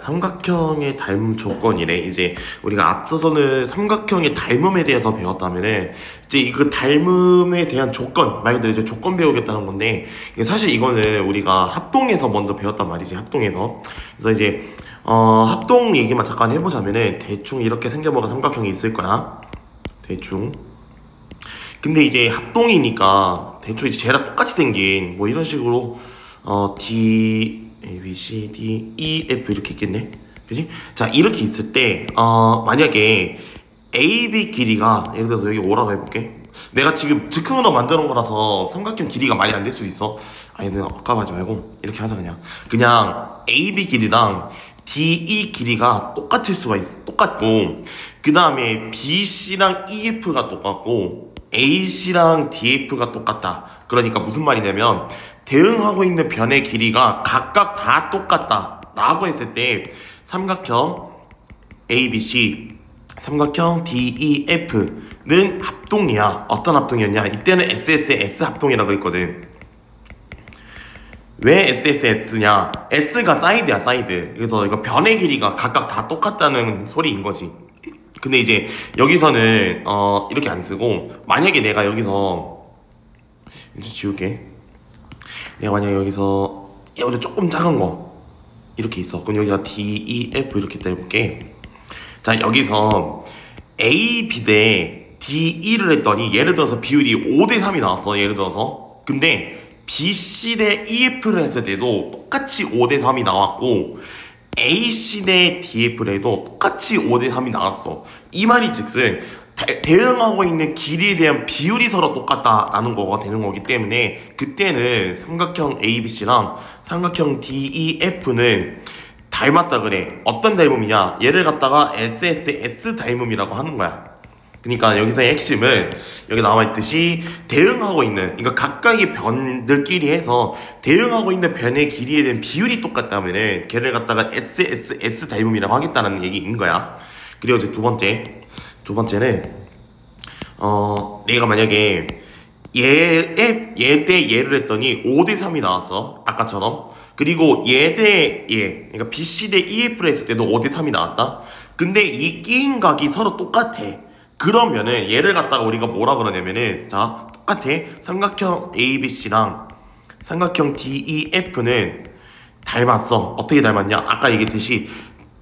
삼각형의 닮음 조건이래. 이제 우리가 앞서서는 삼각형의 닮음에 대해서 배웠다면은 이제 이그 닮음에 대한 조건, 말 그대로 이제 조건 배우겠다는 건데, 사실 이거는 우리가 합동에서 먼저 배웠단 말이지. 합동에서. 그래서 이제 합동 얘기만 잠깐 해보자면은 대충 이렇게 생겨먹은 삼각형이 있을 거야. 대충. 근데 이제 합동이니까 대충 이제 쟤랑 똑같이 생긴 뭐 이런 식으로 D A, B, C, D, E, F 이렇게 있겠네. 그치? 자, 이렇게 있을 때 만약에 A, B 길이가 예를 들어서 여기 O라고 해볼게. 내가 지금 즉흥으로 만드는 거라서 삼각형 길이가 많이 안 될 수도 있어. 아니, 내가 아까하지 말고 이렇게 하자. 그냥 A, B 길이랑 D, E 길이가 똑같을 수가 있어. 똑같고, 그 다음에 B, C랑 E, F가 똑같고 A, C랑 D, F가 똑같다. 그러니까 무슨 말이냐면 대응하고 있는 변의 길이가 각각 다 똑같다 라고 했을 때 삼각형 ABC, 삼각형 DEF는 합동이야. 어떤 합동이었냐? 이때는 SSS 합동이라고 했거든. 왜 SSS냐? S가 사이드야, 사이드. 그래서 이거 변의 길이가 각각 다 똑같다는 소리인 거지. 근데 이제 여기서는 이렇게 안 쓰고, 만약에 내가 여기서 이제 지울게. 내가 만약에 여기서 여기서 조금 작은 거 이렇게 있어. 그럼 여기가 D, E, F 이렇게 있다 해볼게. 자, 여기서 A, B 대 D, E를 했더니 예를 들어서 비율이 5대 3이 나왔어. 예를 들어서. 근데 B, C 대 E, F를 했을 때도 똑같이 5대 3이 나왔고 A, C 대 D, F를 해도 똑같이 5대 3이 나왔어. 이 말이 즉슨 대응하고 있는 길이에 대한 비율이 서로 똑같다라는 거가 되는 거기 때문에 그때는 삼각형 ABC랑 삼각형 DEF는 닮았다 그래. 어떤 닮음이냐? 얘를 갖다가 SSS 닮음이라고 하는 거야. 그러니까 여기서의 핵심은 여기 나와있듯이 대응하고 있는, 그러니까 각각의 변들끼리 해서 대응하고 있는 변의 길이에 대한 비율이 똑같다면은 걔를 갖다가 SSS 닮음이라고 하겠다는 얘기인 거야. 그리고 이제 두 번째는 내가 만약에 얘 대 얘를 했더니 5대 3이 나왔어. 아까처럼. 그리고 얘 대 얘, 그러니까 BC 대 EF를 했을 때도 5대 3이 나왔다. 근데 이 끼인 각이 서로 똑같아. 그러면은 얘를 갖다가 우리가 뭐라 그러냐면은, 자, 똑같아. 삼각형 ABC랑 삼각형 DEF는 닮았어. 어떻게 닮았냐? 아까 얘기했듯이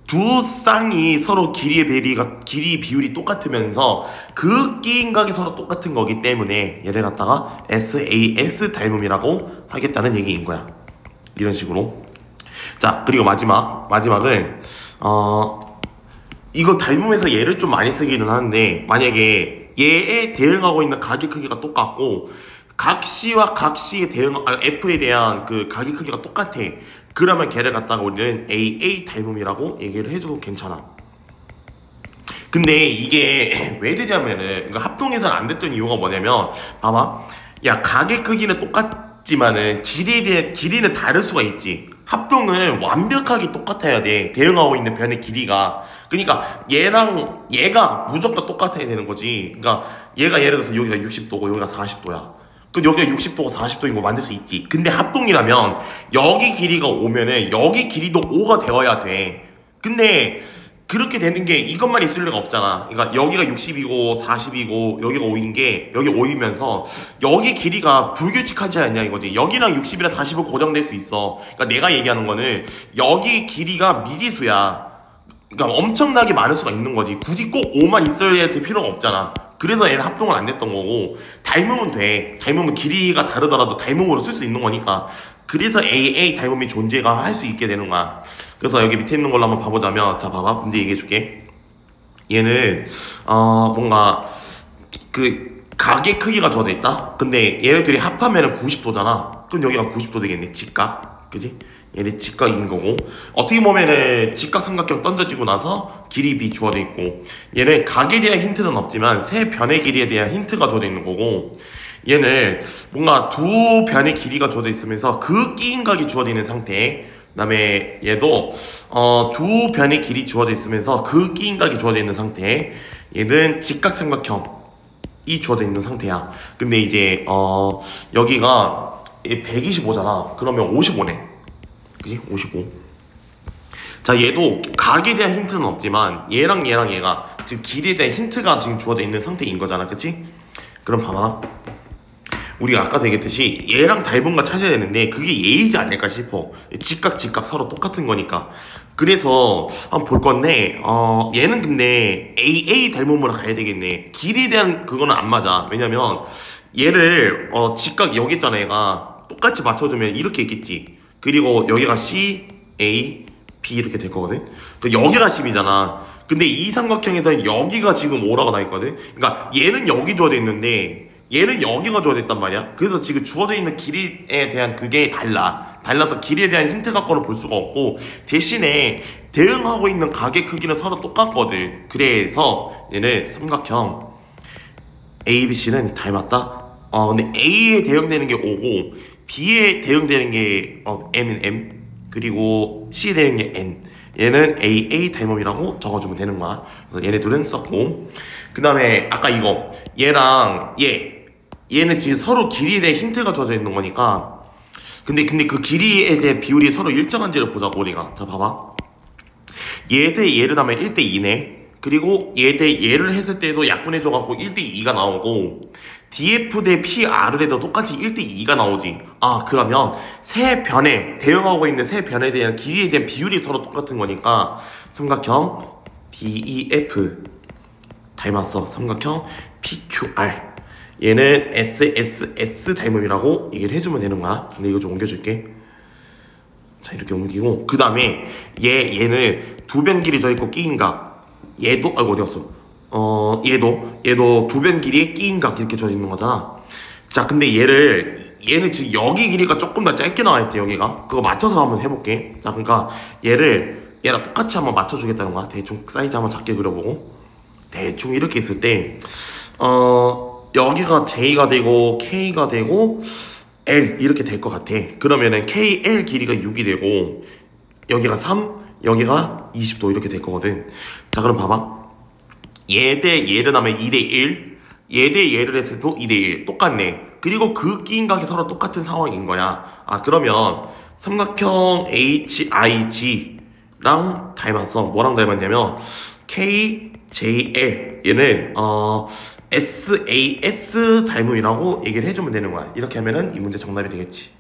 두 쌍이 서로 길이 비율이 똑같으면서 그 끼인각이 서로 똑같은 거기 때문에 얘를 갖다가 SAS 닮음이라고 하겠다는 얘기인 거야. 이런 식으로. 자, 그리고 마지막은 이거 닮음에서 얘를 좀 많이 쓰기는 하는데, 만약에 얘에 대응하고 있는 각의 크기가 똑같고 각 C와 각 C의 F에 대한 그 각의 크기가 똑같아. 그러면 걔를 갖다가 우리는 AA 닮음이라고 얘기를 해줘도 괜찮아. 근데 이게 왜 되냐면은, 그러니까 합동에서는 안 됐던 이유가 뭐냐면, 봐봐. 야, 각의 크기는 똑같지만은 길이는 다를 수가 있지. 합동은 완벽하게 똑같아야 돼. 대응하고 있는 변의 길이가. 그러니까 얘랑 얘가 무조건 똑같아야 되는 거지. 그러니까 얘가 예를 들어서 여기가 60도고 여기가 40도야. 그 여기가 60도가 40도인 거 만들 수 있지. 근데 합동이라면 여기 길이가 5면은 여기 길이도 5가 되어야 돼. 근데 그렇게 되는 게 이것만 있을 리가 없잖아. 그러니까 여기가 60이고 40이고 여기가 5인 게 여기 5이면서 여기 길이가 불규칙하지 않냐 이거지. 여기랑 60이랑 40은 고정될 수 있어. 그러니까 내가 얘기하는 거는 여기 길이가 미지수야. 그러니까 엄청나게 많을 수가 있는 거지. 굳이 꼭 5만 있어야 될 필요가 없잖아. 그래서 얘는 합동은 안 됐던 거고, 닮으면 돼. 닮으면 길이가 다르더라도 닮음으로 쓸 수 있는 거니까. 그래서 AA 닮음이 존재가 할 수 있게 되는 거야. 그래서 여기 밑에 있는 걸로 한번 봐보자면, 자, 봐봐. 문제 얘기해줄게. 얘는 뭔가 그 각의 크기가 저어져 있다. 근데 얘네들이 합하면은 90도잖아. 그럼 여기가 90도 되겠네. 직각. 그지? 얘네 직각인 거고, 어떻게 보면은 직각 삼각형 던져지고 나서 길이 B 주어져 있고, 얘는 각에 대한 힌트는 없지만 세 변의 길이에 대한 힌트가 주어져 있는 거고, 얘는 뭔가 두 변의 길이가 주어져 있으면서 그 끼인 각이 주어져 있는 상태. 그 다음에 얘도 두 변의 길이 주어져 있으면서 그 끼인 각이 주어져 있는 상태. 얘는 직각 삼각형이 주어져 있는 상태야. 근데 이제 여기가 125잖아. 그러면 55네. 그지? 55. 자, 얘도 각에 대한 힌트는 없지만 얘랑 얘가 지금 길이에 대한 힌트가 지금 주어져 있는 상태인 거잖아, 그치? 그럼 봐봐, 우리가 아까 얘기했듯이 얘랑 닮은 거 찾아야 되는데 그게 얘이지 않을까 싶어. 직각 서로 똑같은 거니까. 그래서 한번 볼 건데 얘는 근데 AA 닮음으로 가야 되겠네. 길이에 대한 그거는 안 맞아. 왜냐면 얘를 직각 여기 있잖아, 얘가 똑같이 맞춰주면 이렇게 있겠지. 그리고 여기가 C, A, B 이렇게 될 거거든. 그 여기가 10이잖아. 근데 이 삼각형에서는 여기가 지금 5라고 나 있거든. 그러니까 얘는 여기 주어져 있는데 얘는 여기가 주어져 있단 말이야. 그래서 지금 주어져 있는 길이에 대한 그게 달라서 길이에 대한 힌트 갖고는 볼 수가 없고, 대신에 대응하고 있는 가게 크기는 서로 똑같거든. 그래서 얘는 삼각형 A, B, C는 닮았다. 근데 A에 대응되는 게 O고 B에 대응되는 게 M은 M, 그리고 C에 대응되는 게 N. 얘는 AA 닮음이라고 적어주면 되는 거야. 그래서 얘네 둘은 썼고, 그 다음에 아까 이거 얘랑 얘는 지금 서로 길이에 대해 힌트가 주어져 있는 거니까, 근데 그 길이에 대한 비율이 서로 일정한지를 보자고 우리가. 자, 봐봐, 얘 대 얘를 하면 1대2네 그리고 얘 대 얘를 했을 때도 약분해줘갖고 1대2가 나오고, DF 대 PR을 해도 똑같이 1대2가 나오지. 그러면 세 변에 대응하고 있는 세 변에 대한 길이에 대한 비율이 서로 똑같은 거니까 삼각형 DEF 닮았어. 삼각형 PQR 얘는 SSS 닮음이라고 얘기를 해주면 되는 거야. 근데 이거 좀 옮겨줄게. 자, 이렇게 옮기고, 그 다음에 얘는 두 변 길이 져있고 끼인 각. 얘도 어디 갔어? 얘도 두 변 길이에 끼인 각 이렇게 져 있는 거잖아. 자, 근데 얘는 지금 여기 길이가 조금 더 짧게 나와있지, 여기가. 그거 맞춰서 한번 해볼게. 자, 그러니까 얘랑 똑같이 한번 맞춰주겠다는 거야. 대충 사이즈 한번 작게 그려보고, 대충 이렇게 있을 때 여기가 J가 되고 K가 되고 L 이렇게 될 것 같아. 그러면은 KL 길이가 6이 되고 여기가 3, 여기가 20도 이렇게 될 거거든. 자, 그럼 봐봐, 얘 대 얘를 하면 2대1, 얘 대 얘를 했을 때도 2대1 똑같네. 그리고 그 끼인 각이 서로 똑같은 상황인 거야. 그러면 삼각형 HIG랑 닮았어. 뭐랑 닮았냐면 KJL 얘는 SAS 닮음이라고 얘기를 해주면 되는 거야. 이렇게 하면은 이 문제 정답이 되겠지.